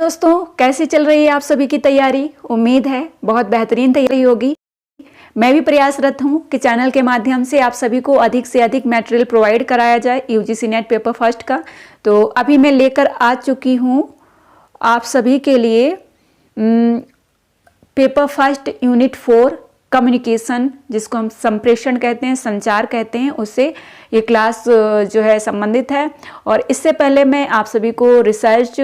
दोस्तों, कैसी चल रही है आप सभी की तैयारी। उम्मीद है बहुत बेहतरीन तैयारी होगी। मैं भी प्रयासरत हूं कि चैनल के माध्यम से आप सभी को अधिक से अधिक मटेरियल प्रोवाइड कराया जाए यूजीसी नेट पेपर फर्स्ट का। तो अभी मैं लेकर आ चुकी हूं आप सभी के लिए पेपर फर्स्ट यूनिट 4 कम्युनिकेशन, जिसको हम संप्रेषण कहते हैं, संचार कहते हैं, उससे ये क्लास जो है संबंधित है। और इससे पहले मैं आप सभी को रिसर्च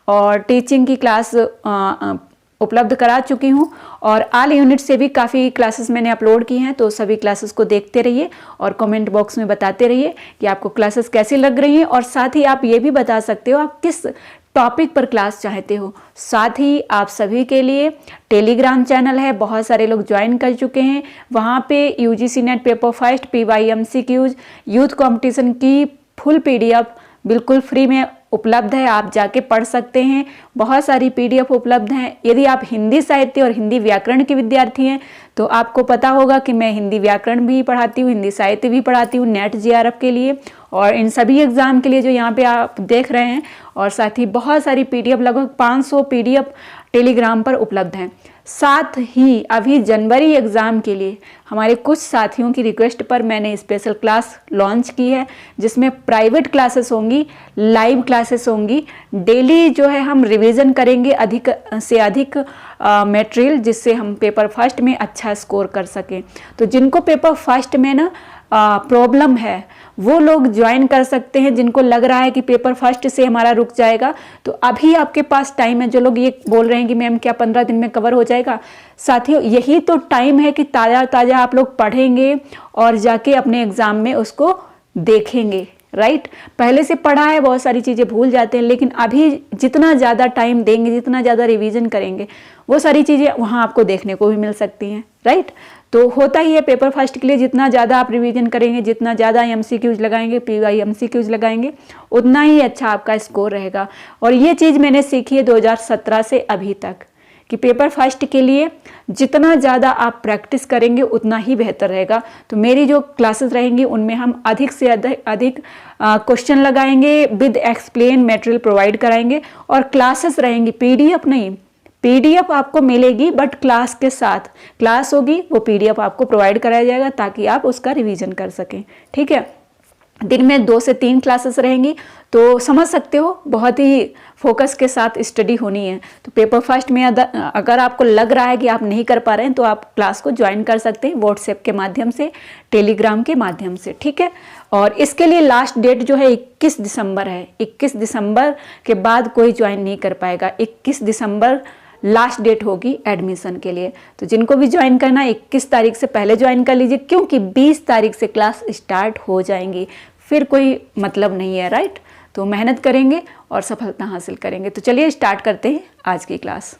और टीचिंग की क्लास उपलब्ध करा चुकी हूँ और ऑल यूनिट से भी काफ़ी क्लासेस मैंने अपलोड की हैं। तो सभी क्लासेस को देखते रहिए और कमेंट बॉक्स में बताते रहिए कि आपको क्लासेस कैसी लग रही हैं। और साथ ही आप ये भी बता सकते हो आप किस टॉपिक पर क्लास चाहते हो। साथ ही आप सभी के लिए टेलीग्राम चैनल है, बहुत सारे लोग ज्वाइन कर चुके हैं। वहाँ पे UGC net paper first PYMCQs youth competition की फुल PDF बिल्कुल फ्री में उपलब्ध है, आप जाके पढ़ सकते हैं। बहुत सारी PDF उपलब्ध हैं। यदि आप हिंदी साहित्य और हिंदी व्याकरण के विद्यार्थी हैं तो आपको पता होगा कि मैं हिंदी व्याकरण भी पढ़ाती हूँ, हिंदी साहित्य भी पढ़ाती हूँ नेट JRF के लिए और इन सभी एग्ज़ाम के लिए जो यहाँ पे आप देख रहे हैं। और साथ ही बहुत सारी PDF, लगभग 500 PDF टेलीग्राम पर उपलब्ध हैं। साथ ही अभी जनवरी एग्ज़ाम के लिए हमारे कुछ साथियों की रिक्वेस्ट पर मैंने स्पेशल क्लास लॉन्च की है, जिसमें प्राइवेट क्लासेस होंगी, लाइव क्लासेस होंगी। डेली जो है हम रिवीजन करेंगे अधिक से अधिक मटेरियल, जिससे हम पेपर फर्स्ट में अच्छा स्कोर कर सकें। तो जिनको पेपर फर्स्ट में ना प्रॉब्लम है वो लोग ज्वाइन कर सकते हैं। जिनको लग रहा है कि पेपर फर्स्ट से हमारा रुक जाएगा, तो अभी आपके पास टाइम है। जो लोग ये बोल रहे हैं कि मैम क्या 15 दिन में कवर हो जाएगा, साथियों यही तो टाइम है कि ताज़ा ताज़ा आप लोग पढ़ेंगे और जाके अपने एग्ज़ाम में उसको देखेंगे। राइट, पहले से पढ़ा है, बहुत सारी चीज़ें भूल जाते हैं, लेकिन अभी जितना ज़्यादा टाइम देंगे, जितना ज़्यादा रिवीजन करेंगे, वो सारी चीज़ें वहाँ आपको देखने को भी मिल सकती हैं। राइट, तो होता ही है पेपर फर्स्ट के लिए, जितना ज़्यादा आप रिवीजन करेंगे, जितना ज़्यादा MCQs लगाएंगे, PYMCQs लगाएंगे, उतना ही अच्छा आपका स्कोर रहेगा। और ये चीज़ मैंने सीखी है 2017 से अभी तक कि पेपर फर्स्ट के लिए जितना ज़्यादा आप प्रैक्टिस करेंगे उतना ही बेहतर रहेगा। तो मेरी जो क्लासेस रहेंगी उनमें हम अधिक से अधिक क्वेश्चन लगाएंगे, विद एक्सप्लेन मटेरियल प्रोवाइड कराएंगे। और क्लासेस रहेंगी, PDF नहीं, PDF आपको मिलेगी बट क्लास के साथ क्लास होगी, वो PDF आपको प्रोवाइड कराया जाएगा ताकि आप उसका रिवीजन कर सकें। ठीक है, दिन में 2 से 3 क्लासेस रहेंगी, तो समझ सकते हो बहुत ही फोकस के साथ स्टडी होनी है। तो पेपर फर्स्ट में अगर आपको लग रहा है कि आप नहीं कर पा रहे हैं तो आप क्लास को ज्वाइन कर सकते हैं व्हाट्सएप के माध्यम से, टेलीग्राम के माध्यम से। ठीक है, और इसके लिए लास्ट डेट जो है 21 दिसंबर है। 21 दिसंबर के बाद कोई ज्वाइन नहीं कर पाएगा। 21 दिसंबर लास्ट डेट होगी एडमिशन के लिए। तो जिनको भी ज्वाइन करना है 21 तारीख से पहले ज्वाइन कर लीजिए, क्योंकि 20 तारीख से क्लास स्टार्ट हो जाएंगी, फिर कोई मतलब नहीं है। राइट, तो मेहनत करेंगे और सफलता हासिल करेंगे। तो चलिए स्टार्ट करते हैं आज की क्लास।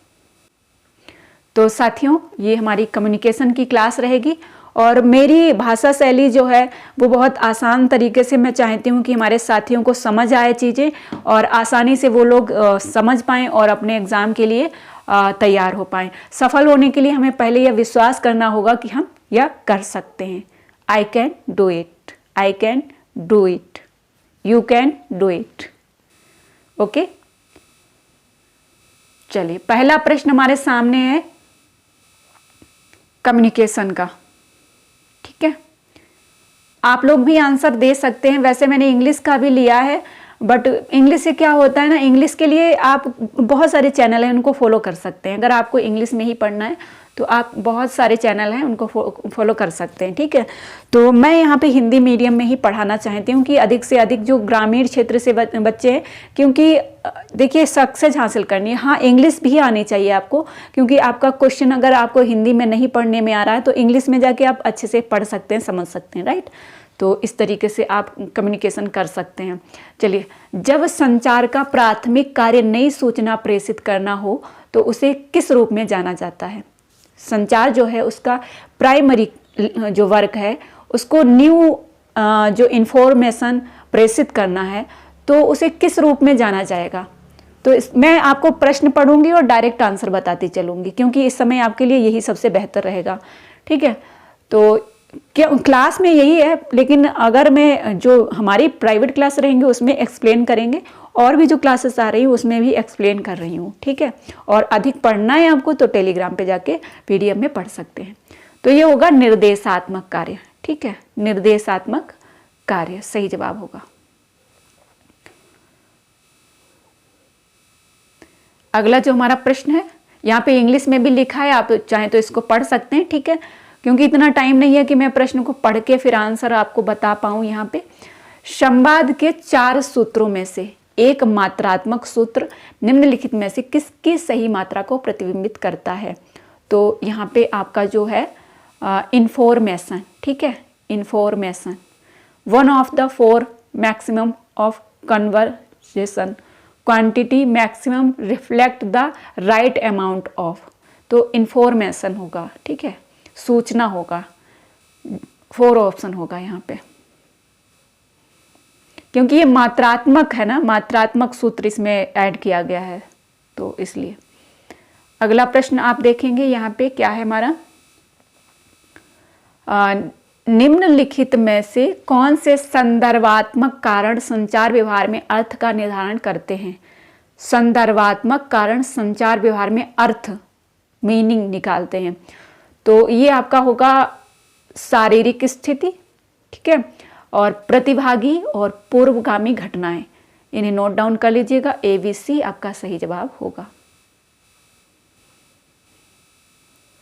तो साथियों, ये हमारी कम्युनिकेशन की क्लास रहेगी और मेरी भाषा शैली जो है वो बहुत आसान तरीके से मैं चाहती हूँ कि हमारे साथियों को समझ आए चीज़ें और आसानी से वो लोग समझ पाएँ और अपने एग्ज़ाम के लिए तैयार हो पाएँ। सफल होने के लिए हमें पहले यह विश्वास करना होगा कि हम यह कर सकते हैं। I can do it, I can do it, you can do it. Okay, चलिए पहला प्रश्न हमारे सामने है कम्युनिकेशन का। ठीक है, आप लोग भी आंसर दे सकते हैं। वैसे मैंने इंग्लिश का भी लिया है, बट इंग्लिश से क्या होता है ना, इंग्लिश के लिए आप बहुत सारे चैनल हैं उनको फॉलो कर सकते हैं। अगर आपको इंग्लिश में ही पढ़ना है तो आप बहुत सारे चैनल हैं उनको फॉलो कर सकते हैं। ठीक है, तो मैं यहाँ पे हिंदी मीडियम में ही पढ़ाना चाहती हूँ कि अधिक से अधिक जो ग्रामीण क्षेत्र से बच्चे हैं, क्योंकि देखिए सक्सेस हासिल करनी है। हाँ, इंग्लिश भी आनी चाहिए आपको, क्योंकि आपका क्वेश्चन अगर आपको हिंदी में नहीं पढ़ने में आ रहा है तो इंग्लिश में जाके आप अच्छे से पढ़ सकते हैं, समझ सकते हैं। राइट, तो इस तरीके से आप कम्युनिकेशन कर सकते हैं। चलिए, जब संचार का प्राथमिक कार्य नई सूचना प्रेषित करना हो तो उसे किस रूप में जाना जाता है? संचार जो है उसका प्राइमरी जो वर्क है उसको न्यू जो इन्फॉर्मेशन प्रेषित करना है तो उसे किस रूप में जाना जाएगा? तो मैं आपको प्रश्न पढ़ूंगी और डायरेक्ट आंसर बताती चलूंगी, क्योंकि इस समय आपके लिए यही सबसे बेहतर रहेगा। ठीक है, तो क्या क्लास में यही है, लेकिन अगर मैं जो हमारी प्राइवेट क्लास रहेंगे उसमें एक्सप्लेन करेंगे और भी जो क्लासेस आ रही हूँ उसमें भी एक्सप्लेन कर रही हूँ, ठीक है। और अधिक पढ़ना है आपको तो टेलीग्राम पे जाके PDF में पढ़ सकते हैं। तो ये होगा निर्देशात्मक कार्य, ठीक है, निर्देशात्मक कार्य सही जवाब होगा। अगला जो हमारा प्रश्न है, यहाँ पे इंग्लिश में भी लिखा है, आप चाहें तो इसको पढ़ सकते हैं, ठीक है, क्योंकि इतना टाइम नहीं है कि मैं प्रश्न को पढ़ के फिर आंसर आपको बता पाऊं। यहाँ पे संवाद के 4 सूत्रों में से एक मात्रात्मक सूत्र निम्नलिखित में से किसकी सही मात्रा को प्रतिबिंबित करता है? तो यहाँ पे आपका जो है इंफॉर्मेशन, ठीक है, information, one of the 4 maximum of conversation, quantity maximum reflect the right amount of, तो इंफॉर्मेशन होगा, ठीक है, सूचना होगा, 4 ऑप्शन होगा यहाँ पे, क्योंकि ये मात्रात्मक है ना, मात्रात्मक सूत्र इसमें ऐड किया गया है तो इसलिए। अगला प्रश्न आप देखेंगे यहाँ पे क्या है हमारा, निम्नलिखित में से कौन से संदर्भात्मक कारण संचार व्यवहार में अर्थ का निर्धारण करते हैं? संदर्भात्मक कारण संचार व्यवहार में अर्थ, मीनिंग निकालते हैं। तो ये आपका होगा शारीरिक स्थिति, ठीक है, और प्रतिभागी और पूर्वगामी घटनाएं, इन्हें नोट डाउन कर लीजिएगा। ABC आपका सही जवाब होगा।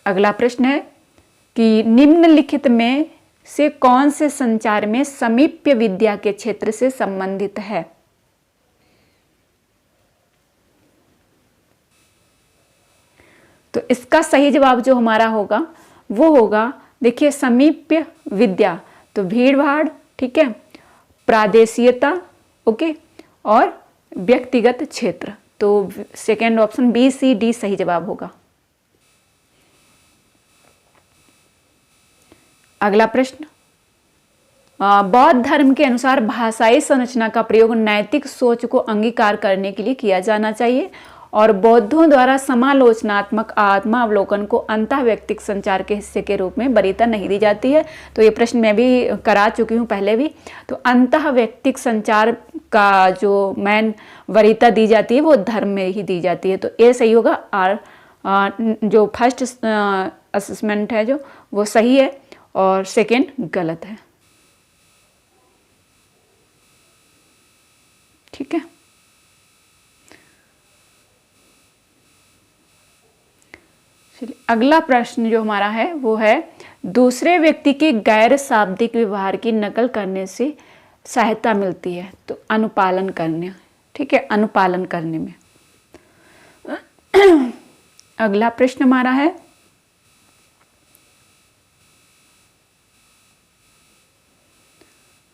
अगला प्रश्न है कि निम्नलिखित में से कौन से संचार में समीप्य विद्या के क्षेत्र से संबंधित है? तो इसका सही जवाब जो हमारा होगा वो होगा, देखिए, समीप्य विद्या, तो भीड़ भाड़, ठीक है, प्रादेशीयता, ओके, और व्यक्तिगत क्षेत्र, तो सेकेंड ऑप्शन BCD सही जवाब होगा। अगला प्रश्न, बौद्ध धर्म के अनुसार भाषाई संरचना का प्रयोग नैतिक सोच को अंगीकार करने के लिए किया जाना चाहिए और बौद्धों द्वारा समालोचनात्मक आत्मावलोकन को अंतःव्यक्तिक संचार के हिस्से के रूप में वरीयता नहीं दी जाती है। तो ये प्रश्न मैं भी करा चुकी हूँ पहले भी। तो अंतःव्यक्तिक संचार का जो मेन वरीयता दी जाती है वो धर्म में ही दी जाती है। तो ये सही होगा। और जो फर्स्ट असेसमेंट है जो वो सही है और सेकेंड गलत है, ठीक है। अगला प्रश्न जो हमारा है वो है, दूसरे व्यक्ति के गैर शाब्दिक व्यवहार की नकल करने से सहायता मिलती है, तो अनुपालन करने, ठीक है, अनुपालन करने में। अगला प्रश्न हमारा है,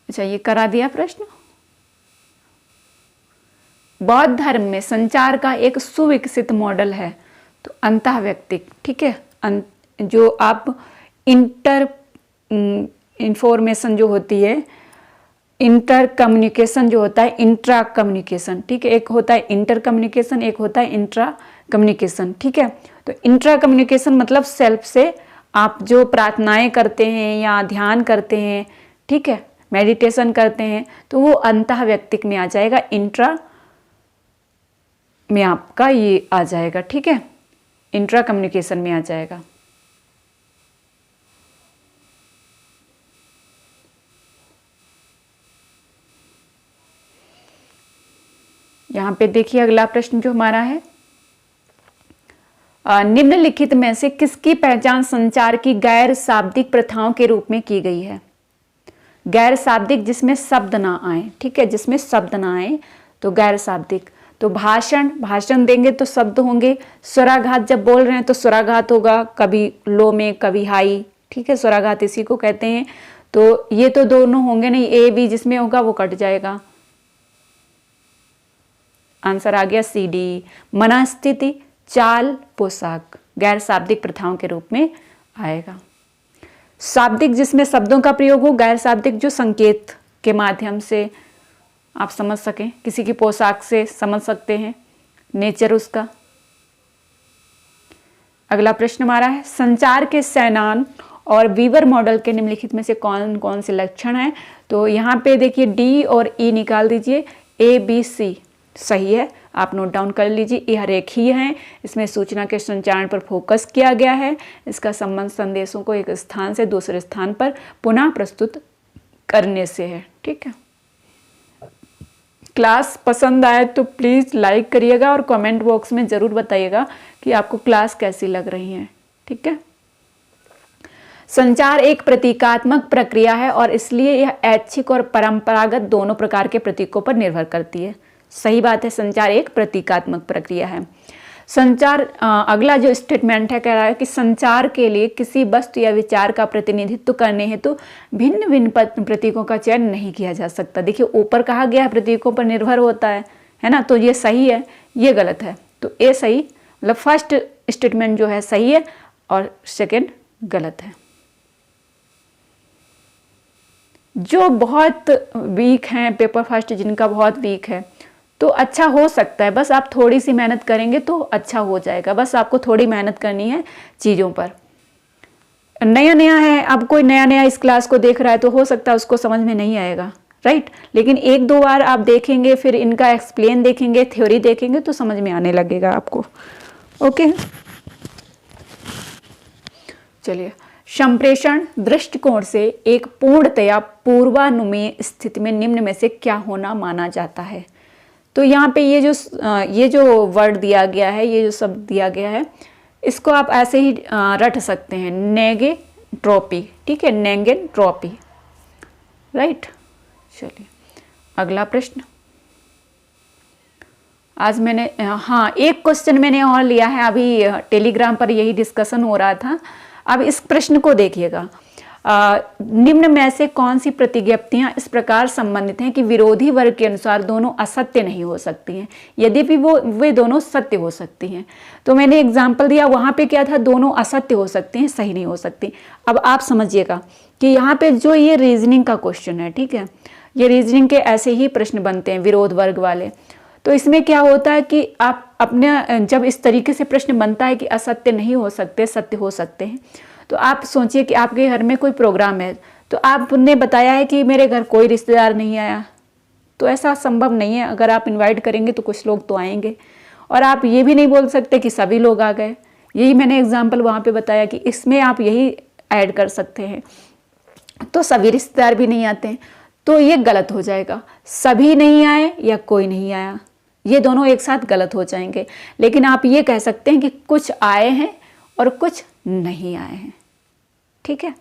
अच्छा ये करा दिया प्रश्न। बौद्ध धर्म में संचार का एक सुविकसित मॉडल है, तो अंतःव्यक्तिक, ठीक है, जो आप इंफॉर्मेशन जो होती है, इंटर कम्युनिकेशन जो होता है, इंट्रा कम्युनिकेशन, ठीक है, एक होता है इंटर कम्युनिकेशन, एक होता है इंट्रा कम्युनिकेशन, ठीक है। तो इंट्रा कम्युनिकेशन मतलब सेल्फ से आप जो प्रार्थनाएं करते हैं या ध्यान करते हैं, ठीक है, मेडिटेशन करते हैं, तो वो अंतःव्यक्तिक में आ जाएगा, इंट्रा में आपका ये आ जाएगा, ठीक है, इंट्रा कम्युनिकेशन में आ जाएगा। यहां पे देखिए अगला प्रश्न जो हमारा है, निम्नलिखित में से किसकी पहचान संचार की गैर शाब्दिक प्रथाओं के रूप में की गई है? गैर शाब्दिक जिसमें शब्द ना आए, ठीक है, जिसमें शब्द ना आए तो गैर शाब्दिक। तो भाषण देंगे तो शब्द होंगे, स्वराघात जब बोल रहे हैं तो स्वराघात होगा, कभी लो में कभी हाई, ठीक है, स्वराघात इसी को कहते हैं। तो ये तो दोनों होंगे नहीं, ए बी जिसमें होगा वो कट जाएगा। आंसर आ गया CD। मनस्थिति, चाल, पोशाक गैर शाब्दिक प्रथाओं के रूप में आएगा। शाब्दिक जिसमें शब्दों का प्रयोग हो, गैर शाब्दिक जो संकेत के माध्यम से आप समझ सकें, किसी की पोशाक से समझ सकते हैं नेचर उसका। अगला प्रश्न हमारा है, संचार के सैनान और वीवर मॉडल के निम्नलिखित में से कौन कौन से लक्षण हैं? तो यहाँ पे देखिए D और E निकाल दीजिए, A B C। सही है, आप नोट डाउन कर लीजिए। यह रेखीय है, इसमें सूचना के संचारण पर फोकस किया गया है। इसका संबंध संदेशों को एक स्थान से दूसरे स्थान पर पुनः प्रस्तुत करने से है। ठीक है, क्लास पसंद आए तो प्लीज़ लाइक करिएगा और कमेंट बॉक्स में ज़रूर बताइएगा कि आपको क्लास कैसी लग रही है। ठीक है, संचार एक प्रतीकात्मक प्रक्रिया है और इसलिए यह ऐच्छिक और परंपरागत दोनों प्रकार के प्रतीकों पर निर्भर करती है। सही बात है, संचार एक प्रतीकात्मक प्रक्रिया है। संचार, अगला जो स्टेटमेंट है, कह रहा है कि संचार के लिए किसी वस्तु या विचार का प्रतिनिधित्व करने हेतु तो भिन्न भिन्न प्रतीकों का चयन नहीं किया जा सकता। देखिए, ऊपर कहा गया है प्रतीकों पर निर्भर होता है ना, तो ये सही है, ये गलत है। तो ये सही, मतलब फर्स्ट स्टेटमेंट जो है सही है और सेकेंड गलत है। जो बहुत वीक हैं, पेपर फर्स्ट जिनका बहुत वीक है, तो अच्छा हो सकता है, बस आप थोड़ी सी मेहनत करेंगे तो अच्छा हो जाएगा। बस आपको थोड़ी मेहनत करनी है चीज़ों पर। नया नया है, अब कोई नया नया इस क्लास को देख रहा है तो हो सकता है उसको समझ में नहीं आएगा, राइट। लेकिन एक दो बार आप देखेंगे, फिर इनका एक्सप्लेन देखेंगे, थ्योरी देखेंगे तो समझ में आने लगेगा आपको। ओके, चलिए, संप्रेषण दृष्टिकोण से एक पूर्णतया पूर्वानुमेय स्थिति में निम्न में से क्या होना माना जाता है। तो यहाँ पे ये जो वर्ड दिया गया है, ये जो शब्द दिया गया है, इसको आप ऐसे ही रट सकते हैं, नेगेट्रोपी। ठीक है, नेगेट्रोपी, राइट। चलिए, अगला प्रश्न। आज मैंने एक क्वेश्चन मैंने और लिया है, अभी टेलीग्राम पर यही डिस्कशन हो रहा था। अब इस प्रश्न को देखिएगा, निम्न में से कौन सी प्रतिज्ञप्तियां इस प्रकार संबंधित हैं कि विरोधी वर्ग के अनुसार दोनों असत्य नहीं हो सकती हैं, यद्यपि वे दोनों सत्य हो सकती हैं। तो मैंने एग्जाम्पल दिया, वहां पे क्या था, दोनों असत्य हो सकते हैं, सही नहीं हो सकती। अब आप समझिएगा कि यहाँ पे जो ये रीजनिंग का क्वेश्चन है, ठीक है, ये रीजनिंग के ऐसे ही प्रश्न बनते हैं विरोध वर्ग वाले। तो इसमें क्या होता है कि आप अपने, जब इस तरीके से प्रश्न बनता है कि असत्य नहीं हो सकते, सत्य हो सकते हैं, तो आप सोचिए कि आपके घर में कोई प्रोग्राम है, तो आपने बताया है कि मेरे घर कोई रिश्तेदार नहीं आया, तो ऐसा संभव नहीं है। अगर आप इनवाइट करेंगे तो कुछ लोग तो आएंगे, और आप ये भी नहीं बोल सकते कि सभी लोग आ गए। यही मैंने एग्जाम्पल वहाँ पे बताया कि इसमें आप यही ऐड कर सकते हैं, तो सभी रिश्तेदार भी नहीं आते हैं, तो ये गलत हो जाएगा। सभी नहीं आए या कोई नहीं आया, ये दोनों एक साथ गलत हो जाएंगे। लेकिन आप ये कह सकते हैं कि कुछ आए हैं और कुछ नहीं आए हैं। ठीक है,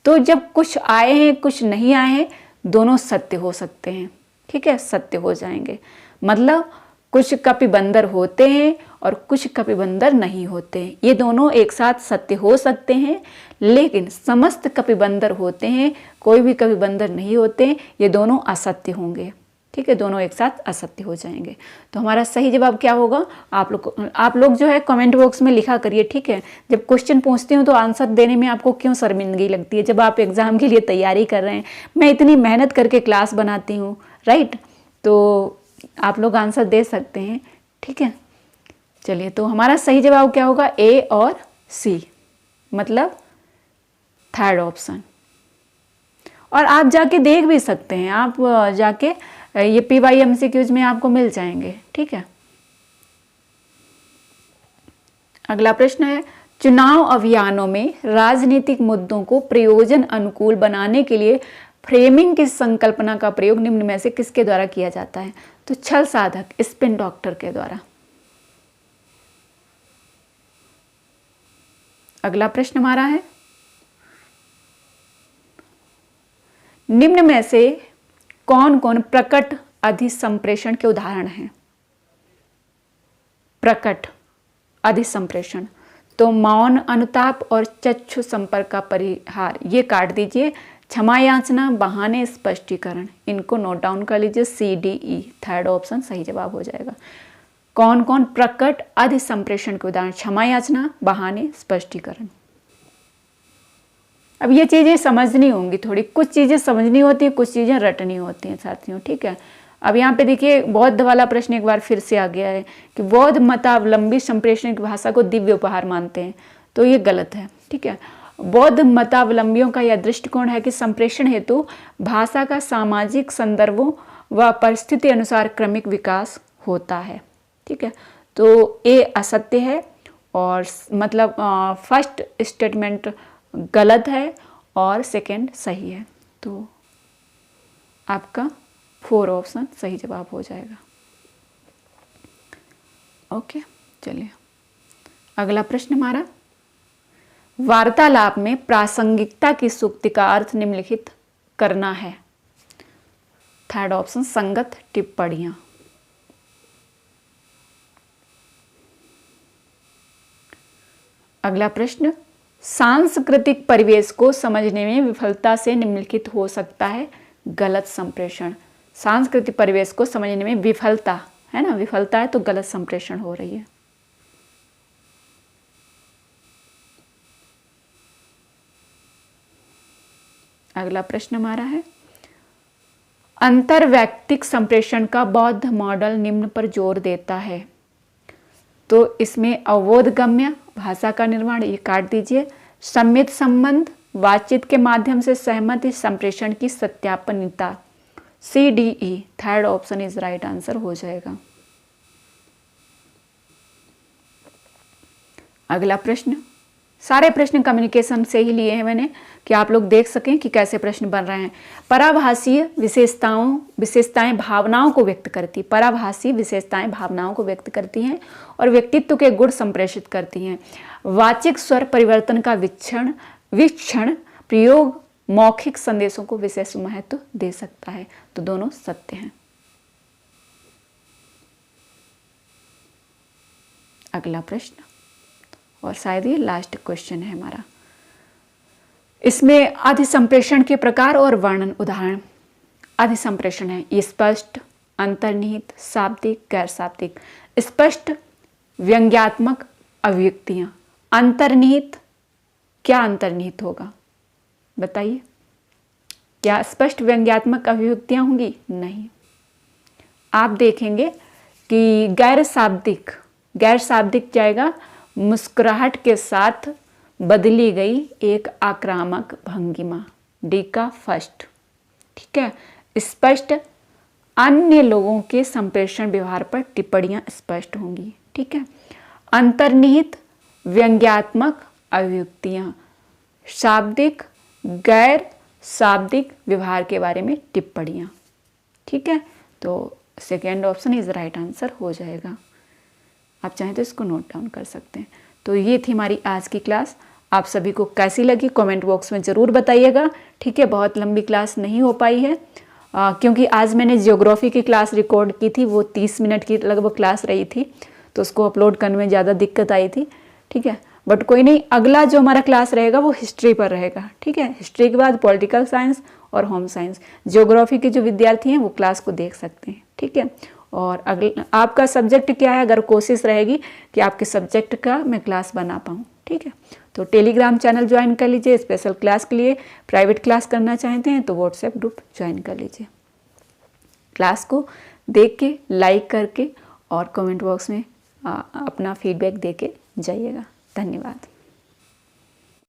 तो जब कुछ आए हैं कुछ नहीं आए हैं, दोनों सत्य हो सकते हैं। ठीक है, सत्य हो जाएंगे, मतलब कुछ कपिबंदर होते हैं और कुछ कपिबंदर नहीं होते हैं, ये दोनों एक साथ सत्य हो सकते हैं। लेकिन समस्त कपिबंदर होते हैं, कोई भी कपिबंदर नहीं होते हैं, ये दोनों असत्य होंगे। ठीक है, दोनों एक साथ असत्य हो जाएंगे। तो हमारा सही जवाब क्या होगा, आप लोग जो है कमेंट बॉक्स में लिखा करिए। ठीक है, जब क्वेश्चन पूछती हूँ तो आंसर देने में आपको क्यों शर्मिंदगी लगती है, जब आप एग्जाम के लिए तैयारी कर रहे हैं, मैं इतनी मेहनत करके क्लास बनाती हूँ, राइट, तो आप लोग आंसर दे सकते हैं। ठीक है, चलिए, तो हमारा सही जवाब क्या होगा, ए और सी, मतलब थर्ड ऑप्शन। और आप जाके देख भी सकते हैं, आप जाके ये PYMCQs में आपको मिल जाएंगे। ठीक है, अगला प्रश्न है, चुनाव अभियानों में राजनीतिक मुद्दों को प्रयोजन अनुकूल बनाने के लिए फ्रेमिंग की संकल्पना का प्रयोग निम्न में से किसके द्वारा किया जाता है। तो छल साधक, स्पिन डॉक्टर के द्वारा। अगला प्रश्न हमारा है, निम्न में से कौन कौन प्रकट अधिसंप्रेषण के उदाहरण हैं। प्रकट अधिसंप्रेषण, तो मौन अनुताप और चक्षु संपर्क का परिहार, ये काट दीजिए। क्षमा याचना, बहाने, स्पष्टीकरण, इनको नोट डाउन कर लीजिए। CDE थर्ड ऑप्शन सही जवाब हो जाएगा। कौन कौन प्रकट अधिसंप्रेषण के उदाहरण, क्षमा याचना, बहाने, स्पष्टीकरण। अब ये चीज़ें समझनी होंगी, थोड़ी कुछ चीज़ें समझनी होती हैं, कुछ चीज़ें रटनी होती हैं साथियों। ठीक है, अब यहाँ पे देखिए बौद्ध वाला प्रश्न एक बार फिर से आ गया है कि बौद्ध मतावलंबी संप्रेषण की भाषा को दिव्य उपहार मानते हैं, तो ये गलत है। ठीक है, बौद्ध मतावलंबियों का यह दृष्टिकोण है कि संप्रेषण हेतु भाषा का सामाजिक संदर्भों व परिस्थिति अनुसार क्रमिक विकास होता है। ठीक है, तो ए असत्य है और मतलब फर्स्ट स्टेटमेंट गलत है और सेकंड सही है। तो आपका 4 ऑप्शन सही जवाब हो जाएगा। ओके, चलिए अगला प्रश्न हमारा, वार्तालाप में प्रासंगिकता की सूक्ति का अर्थ निम्नलिखित करना है। थर्ड ऑप्शन संगत टिप्पणियां। अगला प्रश्न, सांस्कृतिक परिवेश को समझने में विफलता से निम्नलिखित हो सकता है गलत संप्रेषण। सांस्कृतिक परिवेश को समझने में विफलता है ना, विफलता है तो गलत संप्रेषण हो रही है। अगला प्रश्न हमारा है, अंतरवैयक्तिक संप्रेषण का बौद्ध मॉडल निम्न पर जोर देता है। तो इसमें अवबोधगम्य भाषा का निर्माण, ये काट दीजिए, सम्मित संबंध, बातचीत के माध्यम से सहमति, संप्रेषण की सत्यापनता, CDE third option is right answer हो जाएगा। अगला प्रश्न, सारे प्रश्न कम्युनिकेशन से ही लिए हैं मैंने कि आप लोग देख सकें कि कैसे प्रश्न बन रहे हैं। पराभाषीय विशेषताएं भावनाओं को व्यक्त करती, पराभाषी विशेषताएं भावनाओं को व्यक्त करती हैं और व्यक्तित्व के गुण संप्रेषित करती हैं। वाचिक स्वर परिवर्तन का वीक्षण प्रयोग मौखिक संदेशों को विशेष महत्व दे सकता है। तो दोनों सत्य हैं। अगला प्रश्न, और शायद ये लास्ट क्वेश्चन है हमारा, इसमें अधिसंप्रेषण के प्रकार और वर्णन। उदाहरण, अधिसंप्रेषण है स्पष्ट, अंतर्निहित, शाब्दिक, गैर शाब्दिक। स्पष्ट व्यंग्यात्मक अभिव्यक्तियां, अंतर्निहित, क्या अंतर्निहित होगा बताइए? क्या स्पष्ट व्यंग्यात्मक अभिव्यक्तियां होंगी? नहीं। आप देखेंगे कि गैर शाब्दिक जाएगा मुस्कुराहट के साथ बदली गई एक आक्रामक भंगिमा, डी का फर्स्ट। ठीक है, स्पष्ट अन्य लोगों के संप्रेषण व्यवहार पर टिप्पणियां स्पष्ट होंगी। ठीक है, अंतर्निहित व्यंग्यात्मक अभिव्यक्तियां, शाब्दिक गैर शाब्दिक व्यवहार के बारे में टिप्पणियां। ठीक है, तो second option is right answer हो जाएगा। आप चाहें तो इसको नोट डाउन कर सकते हैं। तो ये थी हमारी आज की क्लास। आप सभी को कैसी लगी कमेंट बॉक्स में ज़रूर बताइएगा। ठीक है, बहुत लंबी क्लास नहीं हो पाई है क्योंकि आज मैंने ज्योग्राफी की क्लास रिकॉर्ड की थी, वो 30 मिनट की लगभग क्लास रही थी, तो उसको अपलोड करने में ज़्यादा दिक्कत आई थी। ठीक है, बट कोई नहीं, अगला जो हमारा क्लास रहेगा वो हिस्ट्री पर रहेगा। ठीक है, हिस्ट्री के बाद पॉलिटिकल साइंस और होम साइंस। ज्योग्राफी के जो विद्यार्थी हैं वो क्लास को देख सकते हैं। ठीक है, और अगला आपका सब्जेक्ट क्या है, अगर कोशिश रहेगी कि आपके सब्जेक्ट का मैं क्लास बना पाऊँ। ठीक है, तो टेलीग्राम चैनल ज्वाइन कर लीजिए स्पेशल क्लास के लिए। प्राइवेट क्लास करना चाहते हैं तो व्हाट्सएप ग्रुप ज्वाइन कर लीजिए। क्लास को देख के लाइक करके और कमेंट बॉक्स में अपना फीडबैक दे के जाइएगा। धन्यवाद।